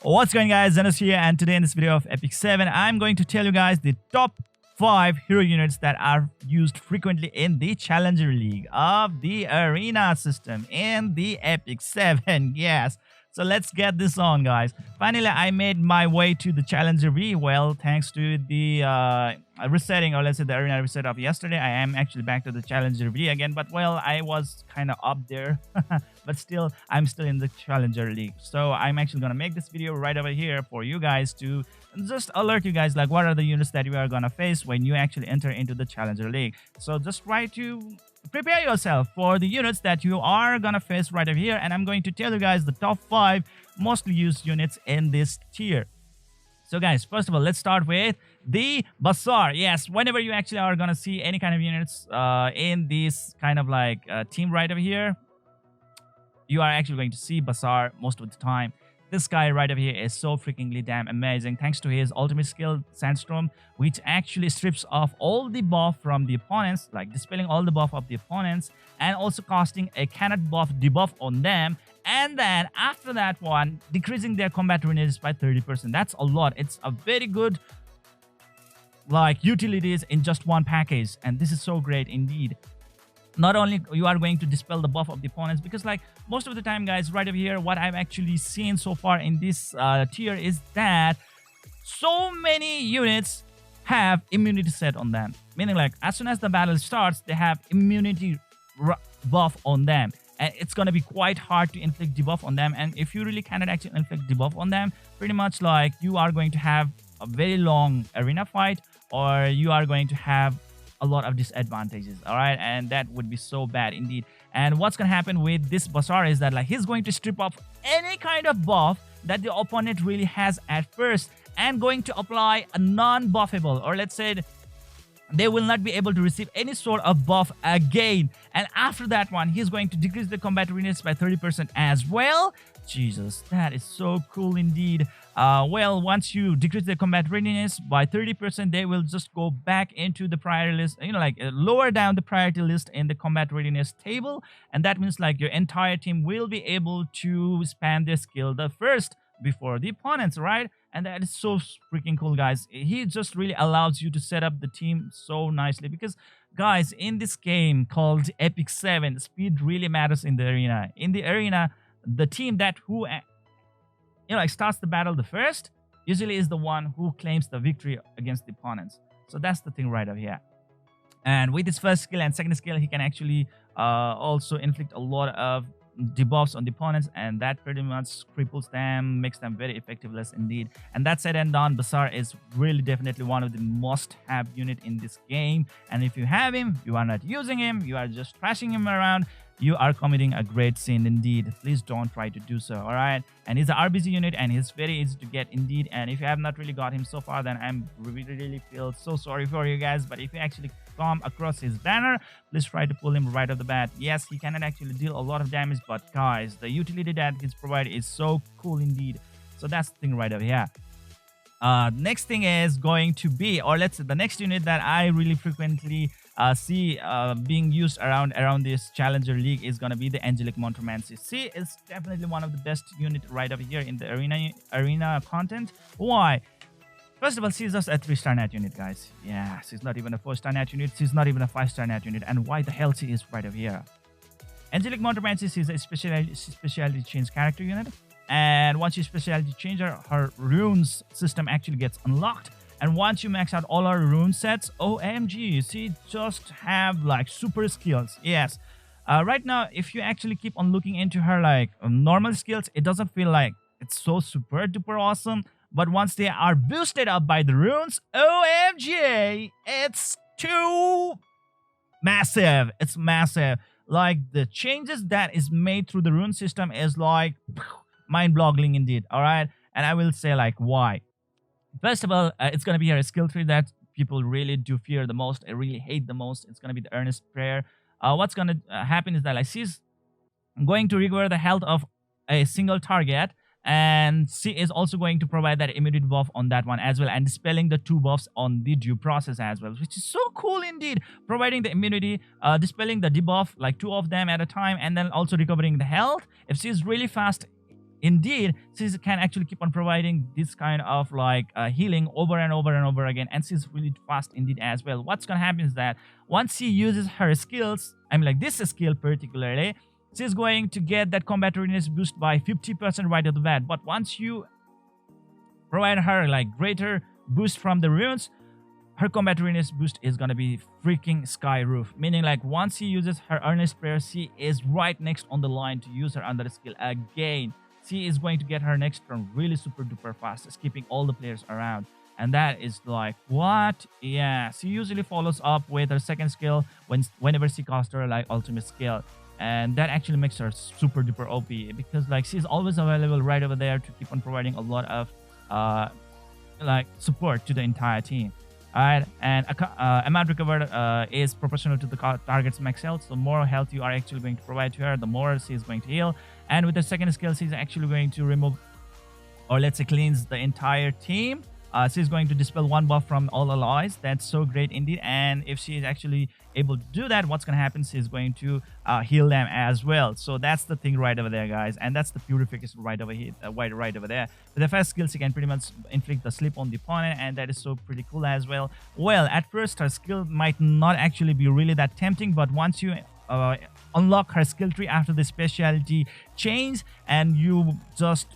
What's going guys, Zennosh here, and today in this video of Epic 7, I'm going to tell you guys the top 5 hero units that are used frequently in the Challenger League of the Arena system in the Epic 7, yes. So let's get this on guys. Finally, I made my way to the Challenger V, well, thanks to the resetting, or let's say the Arena reset of yesterday. I am actually back to the Challenger V again, but well, I was kind of up there. But still, I'm still in the Challenger League. So I'm actually going to make this video right over here for you guys to just alert you guys like what are the units that you are going to face when you actually enter into the Challenger League. So just try to prepare yourself for the units that you are going to face right over here. And I'm going to tell you guys the top 5 mostly used units in this tier. So guys, first of all, let's start with the Basar. Yes, whenever you actually are going to see any kind of units in this kind of like team right over here, you are actually going to see Basar most of the time. This guy right over here is so freakingly damn amazing thanks to his ultimate skill, Sandstorm, which actually strips off all the buff from the opponents, like dispelling all the buff of the opponents, and also casting a cannot buff debuff on them. And then after that one, decreasing their combat readiness by 30%. That's a lot. It's a very good like utilities in just one package, and this is so great indeed. Not only you are going to dispel the buff of the opponents, because like most of the time guys right over here, what I've actually seen so far in this tier is that so many units have immunity set on them, meaning like as soon as the battle starts they have immunity buff on them, and it's going to be quite hard to inflict debuff on them. And if you really cannot actually inflict debuff on them, pretty much like you are going to have a very long arena fight, or you are going to have a lot of disadvantages, all right, and that would be so bad indeed. And what's gonna happen with this Basar is that like he's going to strip off any kind of buff that the opponent really has at first, and going to apply a non-buffable, or let's say they will not be able to receive any sort of buff again. And after that one, he's going to decrease the combat readiness by 30% as well. Jesus, that is so cool indeed. Well, once you decrease the combat readiness by 30%, they will just go back into the priority list, you know, like lower down the priority list in the combat readiness table. And that means like your entire team will be able to spam their skill the first before the opponents, right? And that is so freaking cool guys. He just really allows you to set up the team so nicely, because guys, in this game called Epic 7, speed really matters in the arena. In the arena, the team that who like starts the battle the first usually is the one who claims the victory against the opponents. So that's the thing right over here. And with his first skill and second skill, he can actually also inflict a lot of debuffs on the opponents, and that pretty much cripples them, makes them very effectiveless indeed. And that said and done, Basar is really definitely one of the must-have unit in this game. And if you have him, you are not using him, you are just trashing him around, you are committing a great sin indeed. Please don't try to do so, all right? And he's an RBG unit, and he's very easy to get indeed. And if you have not really got him so far, then I'm really feel so sorry for you guys. But if you actually come across his banner, please try to pull him right off the bat. Yes, he cannot actually deal a lot of damage, but guys, the utility that he's provided is so cool indeed. So that's the thing right over here. Next thing is going to be, or let's say the next unit that I really frequently see being used around this Challenger League is going to be the Angelic Montmorancy. She is definitely one of the best unit right over here in the arena content. Why? First of all, she's just a 3-star nat unit, guys. Yeah, she's not even a 4-star nat unit. She's not even a 5-star nat unit. And why the hell she is right over here? Angelic Montmorancy is a specialty change character unit. And once you specialty change her, her runes system actually gets unlocked. And once you max out all our rune sets, OMG, she just have like super skills. Yes. Right now, if you actually keep on looking into her like normal skills, it doesn't feel like it's so super duper awesome. But once they are boosted up by the runes, OMG, it's too massive. It's massive. Like the changes that is made through the rune system is like mind-boggling indeed. All right. And I will say like why. First of all, it's going to be her skill tree that people really do fear the most. I really hate the most. It's going to be the earnest prayer. What's going to happen is that like she's going to recover the health of a single target, and she is also going to provide that immunity buff on that one as well, and dispelling the 2 buffs on the due process as well, which is so cool indeed. Providing the immunity, dispelling the debuff, like 2 of them at a time, and then also recovering the health. If she's really fast indeed, she can actually keep on providing this kind of like healing over and over and over again, and she's really fast indeed as well. What's gonna happen is that once she uses her skills, I mean like this skill particularly, she's going to get that combat readiness boost by 50% right off the bat. But once you provide her like greater boost from the runes, her combat readiness boost is gonna be freaking sky roof. Meaning like once she uses her earnest prayer, she is right next on the line to use her under skill again. She is going to get her next turn really super duper fast, skipping all the players around. And that is like, what? Yeah, she usually follows up with her second skill whenever she casts her like ultimate skill. And that actually makes her super duper OP because like she's always available right over there to keep on providing a lot of like support to the entire team. Alright, and amount recovered is proportional to the target's max health. So more health you are actually going to provide to her, the more she is going to heal. And with the second skill, she's actually going to remove, or let's say cleanse the entire team. She's going to dispel one buff from all allies. That's so great indeed. And if she is actually able to do that, what's going to happen? She's going to heal them as well. So that's the thing right over there, guys. And that's the purification right over here, right over there. With the first skill, she can pretty much inflict the sleep on the opponent, and that is so pretty cool as well. Well, at first, her skill might not actually be really that tempting, but once you unlock her skill tree after the specialty change, and you just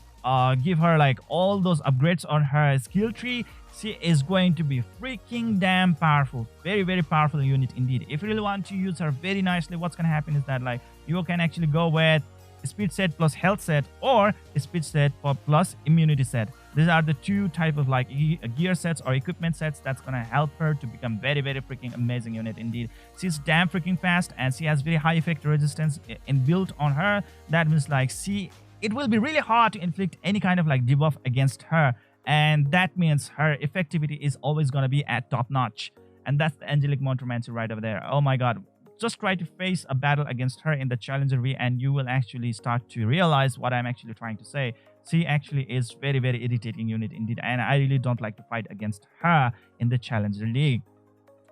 give her like all those upgrades on her skill tree, she is going to be freaking damn powerful. Very, very powerful unit indeed. If you really want to use her very nicely, what's gonna happen is that like you can actually go with speed set plus health set, or speed set plus immunity set. These are the two type of like gear sets or equipment sets that's gonna help her to become very, very freaking amazing unit indeed. She's damn freaking fast, and she has very high effect resistance inbuilt on her. That means like it will be really hard to inflict any kind of like debuff against her, and that means her effectivity is always going to be at top notch. And that's the Angelic Montmorancy right over there. Oh my god, just try to face a battle against her in the Challenger V, and you will actually start to realize what I'm actually trying to say. She actually is very, very irritating unit indeed, and I really don't like to fight against her in the Challenger League.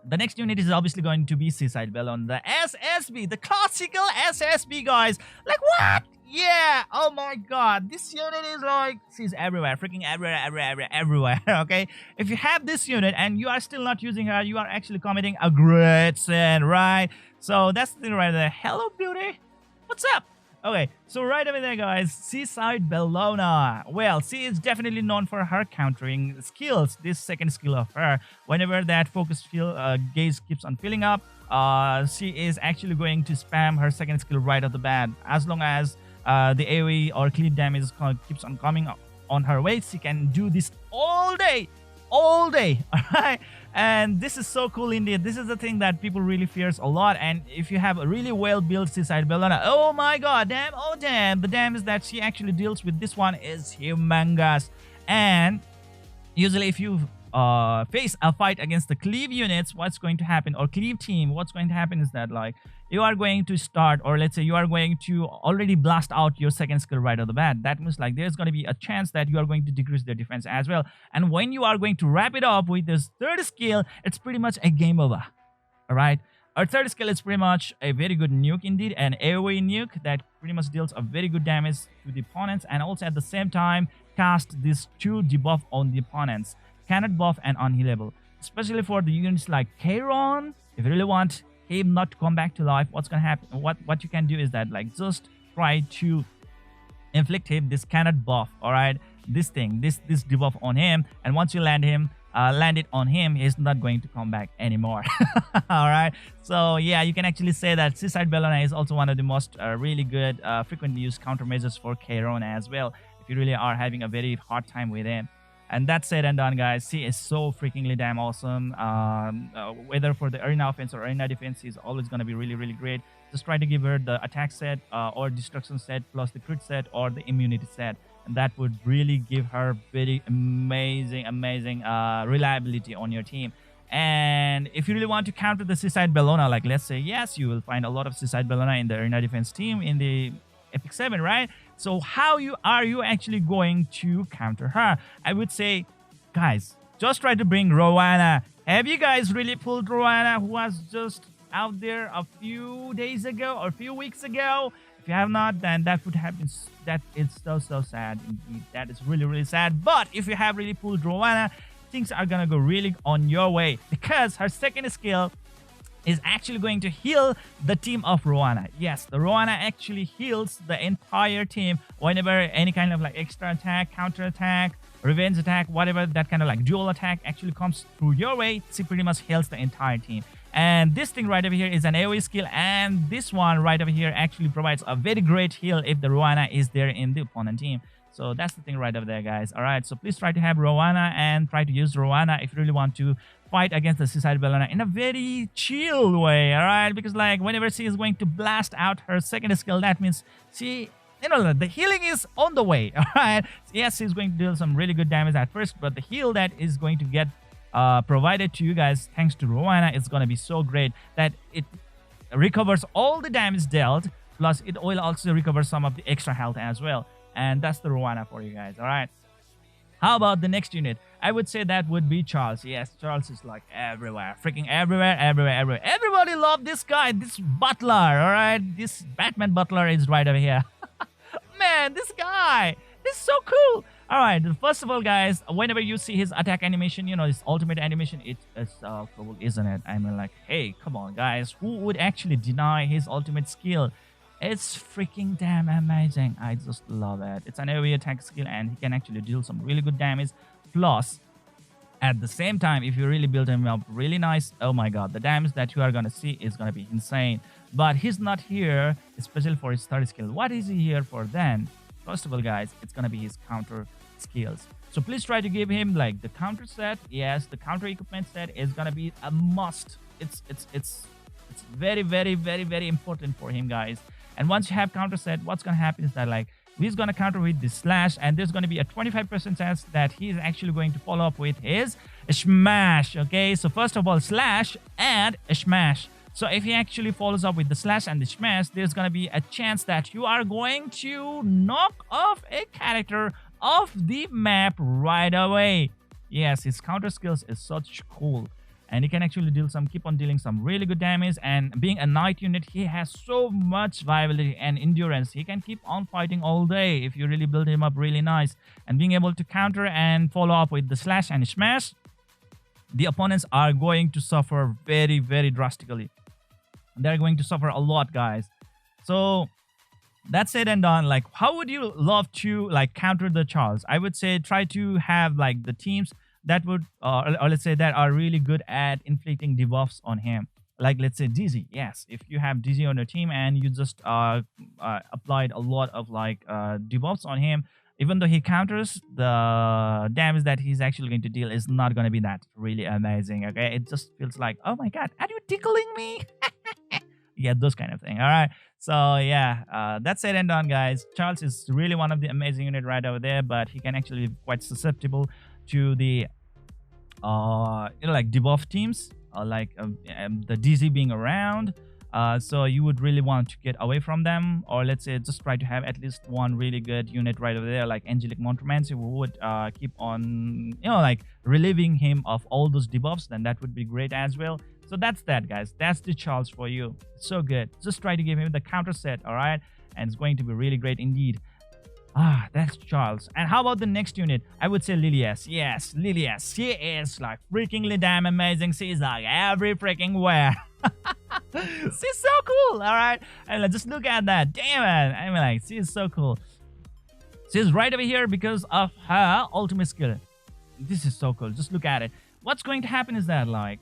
The next unit is obviously going to be Seaside Bellona, the SSB, the classical SSB, guys. Like, what? Yeah, oh my god, this unit is like, she's everywhere, freaking everywhere, okay? If you have this unit and you are still not using her, you are actually committing a great sin, right? So that's the thing right there. Hello, beauty. What's up? Okay, so right over there, guys, Seaside Bellona. Well, she is definitely known for her countering skills. This second skill of her, whenever that focus gaze keeps on filling up, she is actually going to spam her second skill right off the bat. As long as the AoE or clean damage keeps on coming on her way, she can do this all day, all right? And this is so cool indeed. This is the thing that people really fears a lot. And if you have a really well built Seaside Bellona, oh my god, damn, oh damn, the damage that she actually deals with this one is humongous. And usually if you face a fight against the cleave units, what's going to happen, or cleave team, what's going to happen is that like you are going to start, or let's say you are going to already blast out your second skill right off the bat. That means like there's going to be a chance that you are going to decrease their defense as well. And when you are going to wrap it up with this third skill, it's pretty much a game over. All right, our third skill is pretty much a very good nuke indeed, an AoE nuke that pretty much deals a very good damage to the opponents, and also at the same time cast these two debuff on the opponents, cannot buff and unhealable. Especially for the units like KARIN, if you really want him not to come back to life, what's gonna happen? What you can do is that like just try to inflict him this cannot buff. All right, this debuff on him, and once you land it on him, he's not going to come back anymore. All right, so yeah, you can actually say that Seaside Bellona is also one of the most really good frequently used countermeasures for KARIN as well, if you really are having a very hard time with him. And that's said and done, guys. She is so freakingly damn awesome. Whether for the arena offense or arena defense, she's always going to be really, really great. Just try to give her the attack set or destruction set plus the crit set or the immunity set. And that would really give her very amazing reliability on your team. And if you really want to counter the Seaside Bellona, like let's say, yes, you will find a lot of Seaside Bellona in the arena defense team in the Epic 7, right? So how are you actually going to counter her? I would say, guys, just try to bring Rowana. Have you guys really pulled Rowana, who was just out there a few days ago or a few weeks ago? If you have not, then that would have been that is so sad indeed. That is really sad. But if you have really pulled Rowana, things are gonna go really on your way, because her second skill is actually going to heal the team of Rowana. Yes, the Rowana actually heals the entire team whenever any kind of like extra attack, counter attack, revenge attack, whatever that kind of like dual attack actually comes through your way. She pretty much heals the entire team. And this thing right over here is an AoE skill, and this one right over here actually provides a very great heal if the Rowana is there in the opponent team. So that's the thing right over there, guys. All right, so please try to have Rowana and try to use Rowana if you really want to fight against the Seaside Bellona in a very chill way. All right, because like whenever she is going to blast out her second skill, that means she, you know, the healing is on the way. All right, yes, she's going to deal some really good damage at first, but the heal that is going to get provided to you guys thanks to Rowana is going to be so great that it recovers all the damage dealt, plus it will also recover some of the extra health as well. And that's the Rowana for you guys. All right, how about the next unit? I would say that would be Charles. Yes, Charles is like everywhere, freaking everywhere. Everybody love this guy, this butler. All right, this Batman butler is right over here. Man, this guy, this is so cool. All right, first of all, guys, whenever you see his attack animation, you know, his ultimate animation, it is so cool, isn't it? I mean, like, hey, come on, guys, who would actually deny his ultimate skill? It's freaking damn amazing. I just love it. It's an AoE attack skill, and he can actually deal some really good damage. Plus, at the same time, if you really build him up really nice, oh my god, the damage that you are gonna see is gonna be insane. But he's not here especially for his third skill. What is he here for then? First of all, guys, it's gonna be his counter skills. So please try to give him like the counter set. Yes, the counter equipment set is gonna be a must. It's very important for him, guys. And once you have counter set, what's gonna happen is that like he's gonna counter with the slash, and there's gonna be a 25% chance that he's actually going to follow up with his smash. Okay, so first of all, slash and smash. So if he actually follows up with the slash and the smash, there's gonna be a chance that you are going to knock off a character off the map right away. Yes, his counter skills is such cool, and he can actually keep on dealing some really good damage. And being a knight unit, he has so much viability and endurance. He can keep on fighting all day if you really build him up really nice. And being able to counter and follow up with the slash and smash, the opponents are going to suffer very drastically. They're going to suffer a lot, guys. So that's it and done. Like, how would you love to like counter the Charles? I would say try to have like the teams that would or let's say that are really good at inflicting debuffs on him. Like, let's say Dizzy. Yes, if you have Dizzy on your team and you just applied a lot of like debuffs on him, even though he counters, the damage that he's actually going to deal is not going to be that really amazing. Okay, it just feels like, oh my god, are you tickling me? Yeah, those kind of thing. All right, so yeah, that's it and done, guys. Charles is really one of the amazing unit right over there, but he can actually be quite susceptible to the like debuff teams, like the DZ being around. So you would really want to get away from them, or let's say just try to have at least one really good unit right over there, like Angelic Montmorancy, who would keep on, you know, like relieving him of all those debuffs. Then that would be great as well. So that's that, guys. That's the Charles for you. It's so good. Just try to give him the counter set, all right? And it's going to be really great indeed. Ah, that's Charles. And how about the next unit? I would say Lilias. Yes, Lilias. She is like freakingly damn amazing. She's like every freaking where. She's so cool, all right? And just look at that. Damn it. I mean, like, she's so cool. She's right over here because of her ultimate skill. This is so cool. Just look at it. What's going to happen is that, like,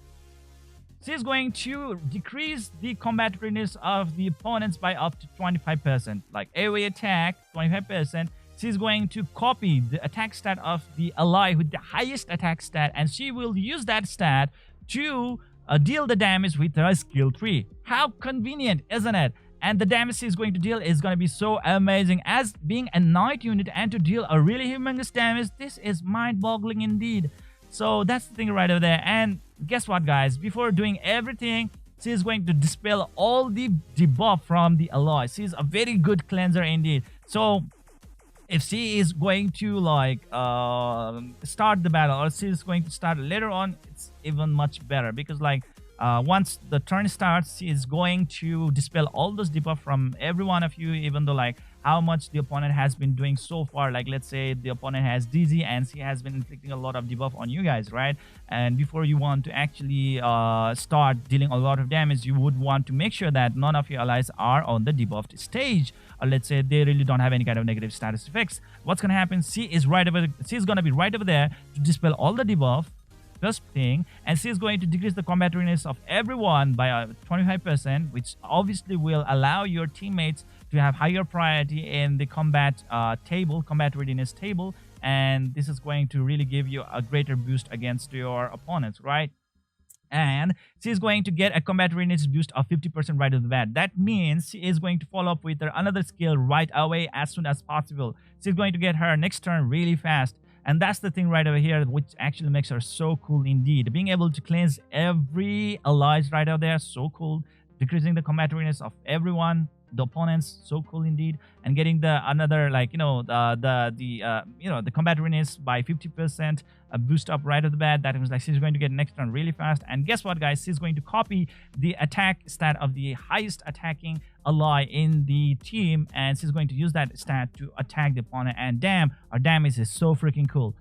she's going to decrease the combat readiness of the opponents by up to 25%. Like AoE attack, 25%. She's going to copy the attack stat of the ally with the highest attack stat, and she will use that stat to deal the damage with her skill tree. How convenient, isn't it? And the damage she's going to deal is going to be so amazing. As being a knight unit and to deal a really humongous damage, this is mind-boggling indeed. So that's the thing right over there. And guess what, guys? Before doing everything, she's going to dispel all the debuff from the ally. She's a very good cleanser indeed. So if she is going to like start the battle, or she's going to start later on, it's even much better, because like once the turn starts, she is going to dispel all those debuff from every one of you, even though like how much the opponent has been doing so far. Like let's say the opponent has DZ and she has been inflicting a lot of debuff on you guys, right? And before you want to actually start dealing a lot of damage, you would want to make sure that none of your allies are on the debuffed stage, or let's say they really don't have any kind of negative status effects. What's gonna happen? She is gonna be right over there to dispel all the debuff. First thing, and she is going to decrease the combat readiness of everyone by 25%, which obviously will allow your teammates to have higher priority in the combat readiness table, and this is going to really give you a greater boost against your opponents, right? And she is going to get a combat readiness boost of 50% right off the bat. That means she is going to follow up with her another skill right away as soon as possible. She's going to get her next turn really fast. And that's the thing right over here, which actually makes her so cool indeed. Being able to cleanse every allies right out there, so cool. Decreasing the combat readiness of everyone, the opponents, so cool indeed. And getting the another, like, the combat readiness by 50%, a boost up right off the bat. That means like she's going to get next turn really fast. And guess what, guys? She's going to copy the attack stat of the highest attacking ally in the team, and she's going to use that stat to attack the opponent. And damn, our damage is so freaking cool.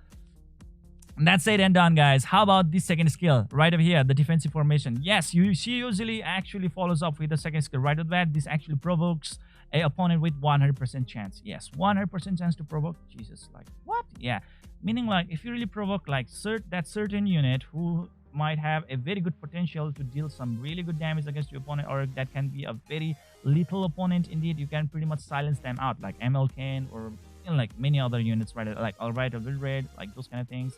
And that's it and done, guys. How about the second skill right over here, the defensive formation? Yes, she usually actually follows up with the second skill right off the bat. This actually provokes a opponent with 100% chance. Yes, 100% chance to provoke. Jesus, like what? Yeah, meaning like if you really provoke like that certain unit who might have a very good potential to deal some really good damage against your opponent, or that can be a very lethal opponent indeed, you can pretty much silence them out, like MLK or like many other units, right? Like ALBITER, VILDRED, like those kind of things.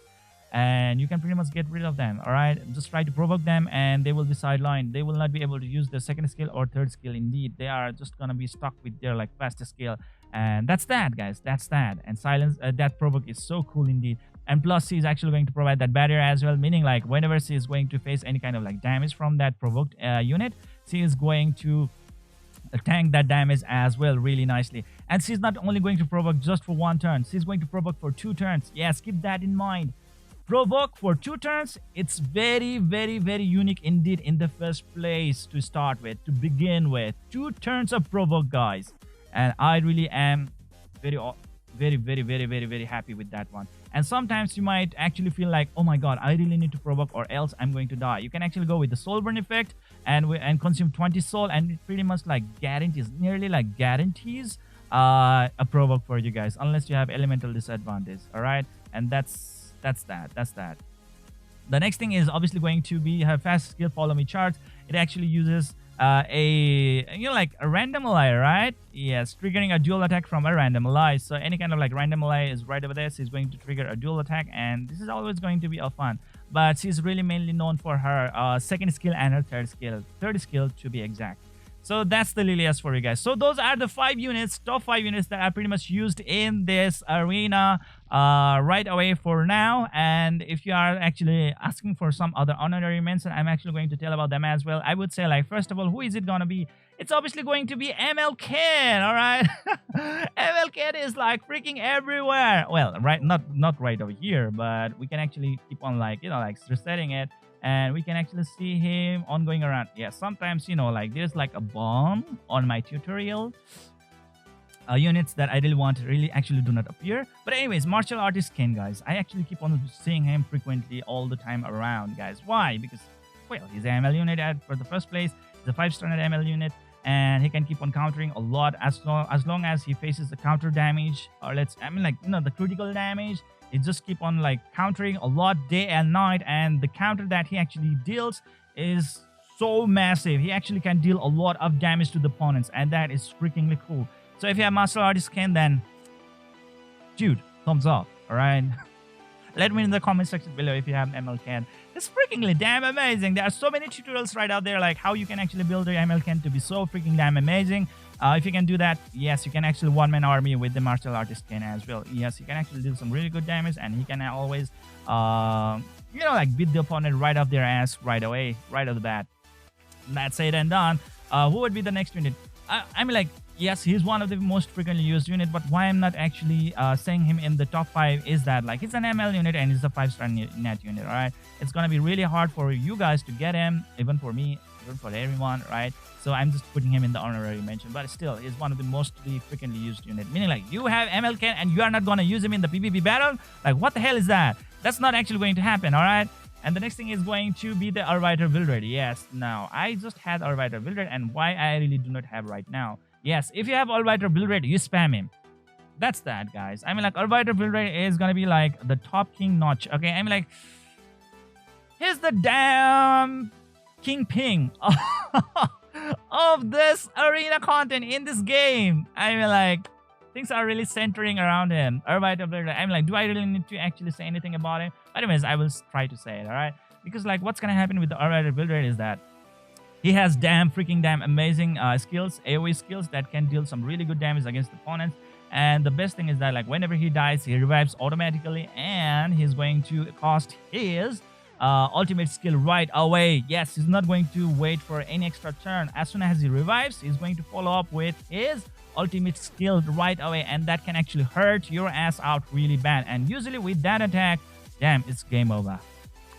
And you can pretty much get rid of them. All right, just try to provoke them and they will be sidelined. They will not be able to use the second skill or third skill. Indeed, they are just gonna be stuck with their like fastest skill. And that's that, guys. That's that. And silence that provoke is so cool indeed. And plus she is actually going to provide that barrier as well, meaning like whenever she is going to face any kind of like damage from that provoked unit, she is going to tank that damage as well really nicely. And she's not only going to provoke just for one turn, she's going to provoke for 2 turns. Yes, keep that in mind. Provoke for 2 turns. It's very, very, very unique indeed in the first place to start with, to begin with. 2 turns of provoke, guys. And I really am very, very, very, very, very, very happy with that one. And sometimes you might actually feel like, oh my god, I really need to provoke or else I'm going to die. You can actually go with the soul burn effect and consume 20 soul, and it pretty much like nearly like guarantees a provoke for you guys, unless you have elemental disadvantage. All right, and that's that. The next thing is obviously going to be her fast skill follow me charge. It actually uses like a random ally, right? Yes, triggering a dual attack from a random ally. So any kind of like random ally is right over there. She's going to trigger a dual attack, and this is always going to be a fun. But she's really mainly known for her second skill and her third skill to be exact. So that's the Lilias for you guys. So those are the 5 units, top 5 units that are pretty much used in this arena right away for now. And if you are actually asking for some other honorary mention, I'm actually going to tell about them as well. I would say, like, first of all, who is it gonna be? It's obviously going to be MLK, all right? MLK is like freaking everywhere. Well, right, not right over here, but we can actually keep on like resetting it. And we can actually see him on going around. Yeah, sometimes, like there's like a bomb on my tutorial. Units that I really want actually do not appear. But anyways, martial artist Ken, guys. I actually keep on seeing him frequently all the time around, guys. Why? Because, well, he's an ML unit for the first place. He's a 5-star ML unit. And he can keep on countering a lot as long as he faces the counter damage. Or the critical damage. It just keep on like countering a lot day and night, and the counter that he actually deals is so massive. He actually can deal a lot of damage to the opponents, and that is freakingly cool. So if you have martial artist Ken, then dude, thumbs up. All right. Let me know in the comment section below if you have ML Ken. It's freakingly damn amazing. There are so many tutorials right out there, like how you can actually build your ML Ken to be so freaking damn amazing. If you can do that, yes, you can actually one-man army with the martial artist Ken as well. Yes, he can actually do some really good damage, and he can always, beat the opponent right off their ass right away, right off the bat. That's it and done. Who would be the next unit? yes, he's one of the most frequently used unit, but why I'm not actually saying him in the top 5 is that like he's an ML unit and he's a 5-star net unit. All right, it's gonna be really hard for you guys to get him, even for me, even for everyone, right? So I'm just putting him in the honorary mention, but still he's one of the mostly frequently used unit, meaning like you have ML Ken and you are not gonna use him in the PvP battle. Like what the hell is that? That's not actually going to happen. All right. And the next thing is going to be the ALBITER VILDRED. Yes, now I just had ALBITER VILDRED, and why I really do not have right now. Yes, if you have ALBITER VILDRED, you spam him. That's that, guys. I mean, like, ALBITER VILDRED is gonna be like the top king notch. Okay, I mean, like, here's the damn kingpin of this arena content in this game. I mean, like, things are really centering around him. ALBITER VILDRED. I'm like, do I really need to actually say anything about him? Anyways, I will try to say it, alright? Because, like, what's gonna happen with the ALBITER VILDRED is that he has damn amazing skills, AoE skills that can deal some really good damage against opponents. And the best thing is that, like, whenever he dies, he revives automatically, and he's going to cost his ultimate skill right away. Yes, he's not going to wait for any extra turn. As soon as he revives, he's going to follow up with his ultimate skill right away, and that can actually hurt your ass out really bad. And usually with that attack, damn, it's game over.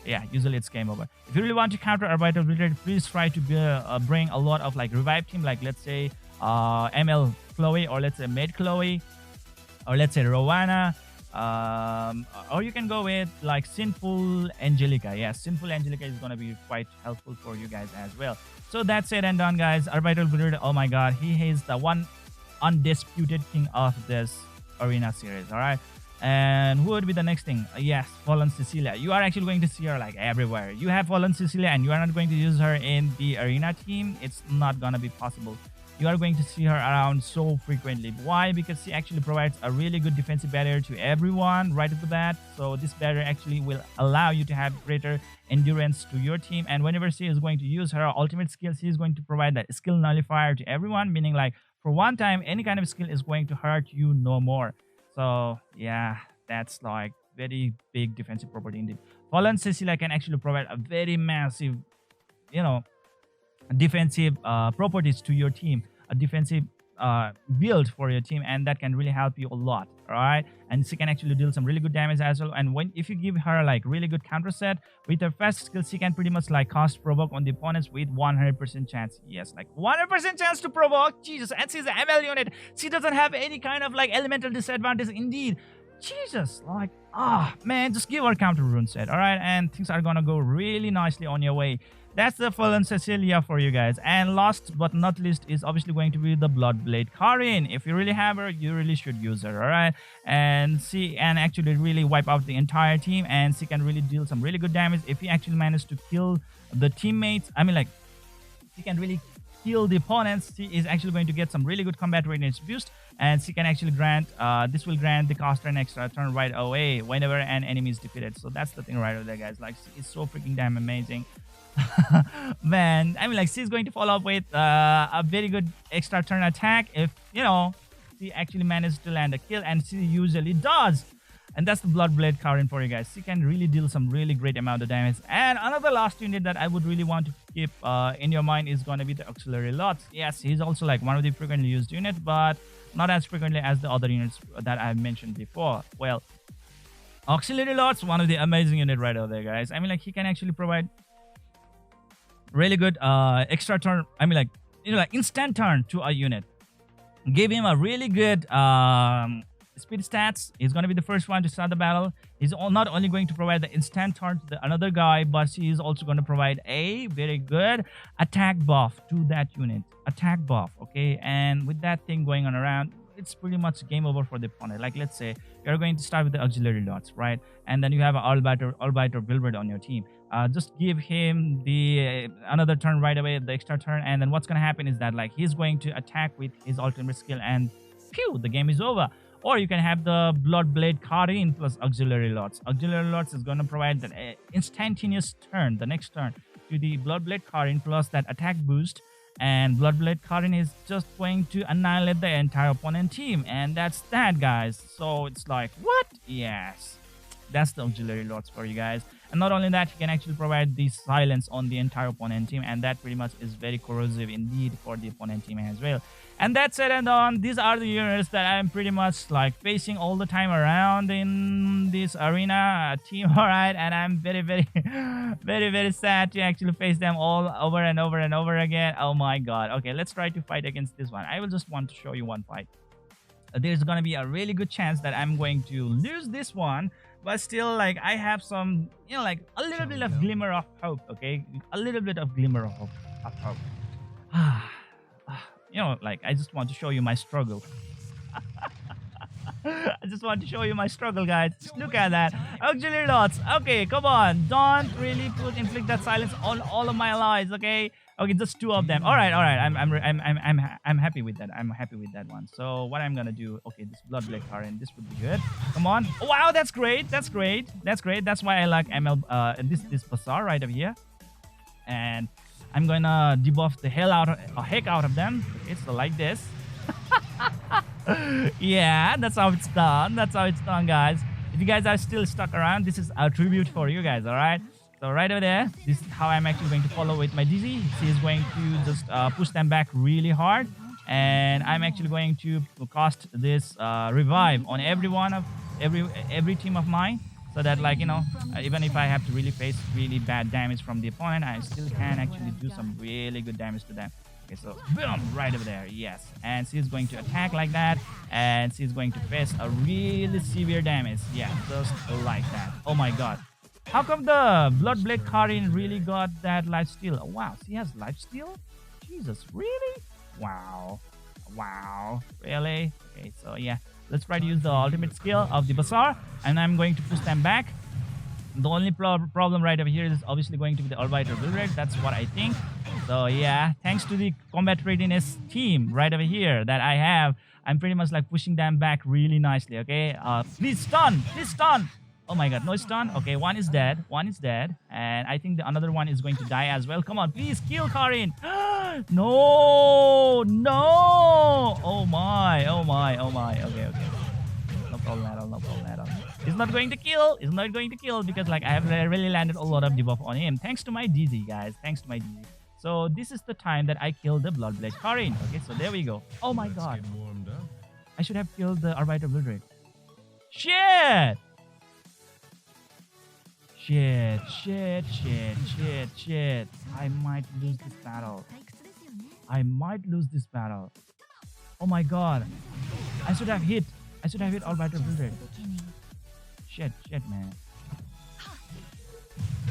Yeah, usually it's game over. If you really want to counter ALBITER VILDRED, please try to bring a lot of like revive team, like let's say ML Chloe, or let's say Maid Chloe, or let's say Rowana, or you can go with like Sinful Angelica. Yeah, Sinful Angelica is gonna be quite helpful for you guys as well. So that's it and done, guys. ALBITER VILDRED, oh my god, he is the one undisputed king of this arena series. All right, and who would be the next thing? Yes, Fallen CECILIA. You are actually going to see her like everywhere. You have Fallen CECILIA and you are not going to use her in the arena team. It's not gonna be possible. You are going to see her around so frequently. Why? Because she actually provides a really good defensive barrier to everyone right off the bat. So this barrier actually will allow you to have greater endurance to your team. And whenever she is going to use her ultimate skill, she is going to provide that skill nullifier to everyone, meaning like for one time, any kind of skill is going to hurt you no more. So yeah, that's like very big defensive property indeed. Fallen CECILIA can actually provide a very massive, you know, defensive properties to your team, a defensive build for your team, and that can really help you a lot. All right, and she can actually deal some really good damage as well. And when if you give her like really good counter set with her fast skill, she can pretty much like cast provoke on the opponents with 100% chance. Yes, like 100% chance to provoke. Jesus, and she's an ML unit. She doesn't have any kind of like elemental disadvantage indeed. Jesus, like, man, just give her counter rune set. All right, and things are gonna go really nicely on your way. That's the Fallen CECILIA for you guys. And last but not least is obviously going to be the Bloodblade KARIN. If you really have her, you really should use her, all right? And she can actually really wipe out the entire team, and she can really deal some really good damage if you actually manage to kill the teammates. I mean, like, she can really kill the opponents. She is actually going to get some really good combat range boost, and she can actually grant this will grant the caster an extra turn right away whenever an enemy is defeated. So that's the thing right over there, guys. Like, it's so freaking damn amazing. Man, I mean, like, she's going to follow up with a very good extra turn attack if, you know, she actually manages to land a kill, and she usually does. And that's the Bloodblade KARIN for you guys. She can really deal some really great amount of damage. And another last unit that I would really want to keep in your mind is going to be the Auxiliary Lots. Yes, he's also like one of the frequently used units, but not as frequently as the other units that I've mentioned before. Well, Auxiliary Lots, one of the amazing unit right over there, guys. I mean, like, he can actually provide really good extra turn. I mean, like, you know, like instant turn to a unit. Give him a really good speed stats. He's going to be the first one to start the battle. He's not only going to provide the instant turn to another guy, but he is also going to provide a very good attack buff to that unit. Attack buff, okay? And with that thing going on around, it's pretty much game over for the opponent. Like, let's say you're going to start with the Auxiliary Lots, right? And then you have an ALBITER VILDRED on your team. Just give him the another turn right away, the extra turn, and then what's going to happen is that, like, he's going to attack with his ultimate skill, and phew, the game is over. Or you can have the Bloodblade KARIN plus Auxiliary Lots. Auxiliary Lots is going to provide that instantaneous turn, the next turn, to the Bloodblade KARIN plus that attack boost. And Bloodblade KARIN is just going to annihilate the entire opponent team. And that's that, guys. So it's like, what? Yes. That's the auxiliary lords for you guys. And not only that, he can actually provide the silence on the entire opponent team, and that pretty much is very corrosive indeed for the opponent team as well. And that's it and on. These are the units that I'm pretty much like facing all the time around in this arena team. All right, and I'm very very sad to actually face them all over and over and over again. Oh my god. Okay, let's try to fight against this one. I will just want to show you one fight. There's gonna be a really good chance that I'm going to lose this one, but still, like, I have some, you know, like a little bit of glimmer of hope. Okay, a little bit of glimmer of hope. You know, like, I just want to show you my struggle. I just want to show you my struggle, guys. Just look at that. Auxiliary dots. Okay, come on. Don't really inflict that silence on all of my allies. Okay. Okay, just 2 of them. All right. I'm happy with that. I'm happy with that one. So what I'm gonna do? Okay, this Bloodblade KARIN. This would be good. Come on. Oh, wow, that's great. That's great. That's why I like this Basar right over here. And I'm gonna debuff the heck out of them. Okay, so like this. Yeah, that's how it's done. That's how it's done, guys. If you guys are still stuck around, this is a tribute for you guys. All right. So right over there, this is how I'm actually going to follow with my DZ. She is going to just push them back really hard, and I'm actually going to cast this revive on every team of mine, so that, like, you know, even if I have to really face really bad damage from the opponent, I still can actually do some really good damage to them. Okay, so boom, right over there, yes. And she's going to attack like that, and she's going to face a really severe damage. Yeah, just like that. Oh my god. How come the Bloodblade KARIN really got that lifesteal? Oh, wow, she has lifesteal? Jesus, really? Wow. Really? Okay, so yeah, let's try to use the ultimate skill of the Basar, and I'm going to push them back. The only problem right over here is obviously going to be the ALBITER VILDRED. That's what I think. So yeah, thanks to the combat readiness team right over here that I have, I'm pretty much like pushing them back really nicely. Okay, please stun. Oh my god, no stun. Okay, one is dead, and I think the another one is going to die as well. Come on, please kill KARIN. No. Oh my. Okay. No problem at all. He's not going to kill because, like, I have really landed a lot of debuff on him thanks to my DZ, guys. So this is the time that I killed the Bloodblade KARIN. Okay, so there we go. Oh my god, I should have killed the ALBITER VILDRED. Shit. I might lose this battle. Oh my god. I should have hit ALBITER VILDRED. Shit, man.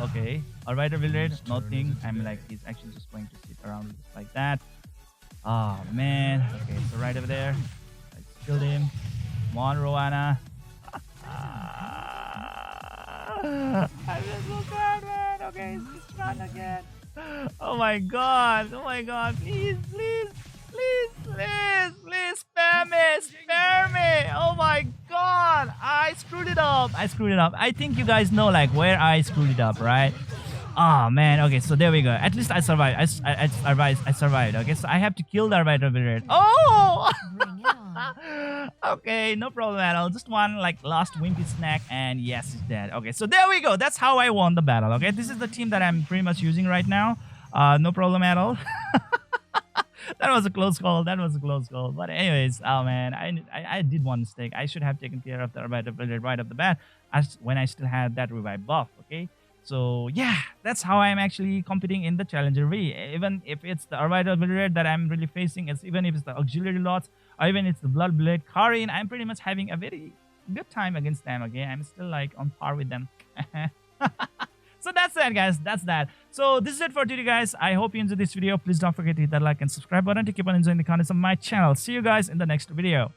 Okay, ALBITER VILDRED, nothing. I'm like, he's actually just going to sit around just like that. Oh man. Okay, so right over there, I killed him. Come on, Roanna. I feel so bad, man. Okay, it's run again. Oh my god. Please, spare me. Oh my god, I screwed it up. I think you guys know, like, where I screwed it up, right? Oh man. Okay, so there we go. At least I survived. I survived. Okay, so I have to kill the ALBITER VILDRED. Oh. Okay, no problem at all. Just one, like, last wimpy snack, and yes, he's dead. Okay, so there we go. That's how I won the battle. Okay, this is the team that I'm pretty much using right now. No problem at all. That was a close call. But anyways, oh man, I did one mistake. I should have taken care of the ALBITER VILDRED right off the bat, when I still had that revive buff. Okay. So yeah, that's how I'm actually competing in the Challenger V. Even if it's the ALBITER VILDRED that I'm really facing, even if it's the auxiliary lots, or even it's the Bloodblade KARIN, I'm pretty much having a very good time against them. Okay, I'm still like on par with them. So that's that, guys. That's that. So this is it for today, guys. I hope you enjoyed this video. Please don't forget to hit that like and subscribe button to keep on enjoying the contents of my channel. See you guys in the next video.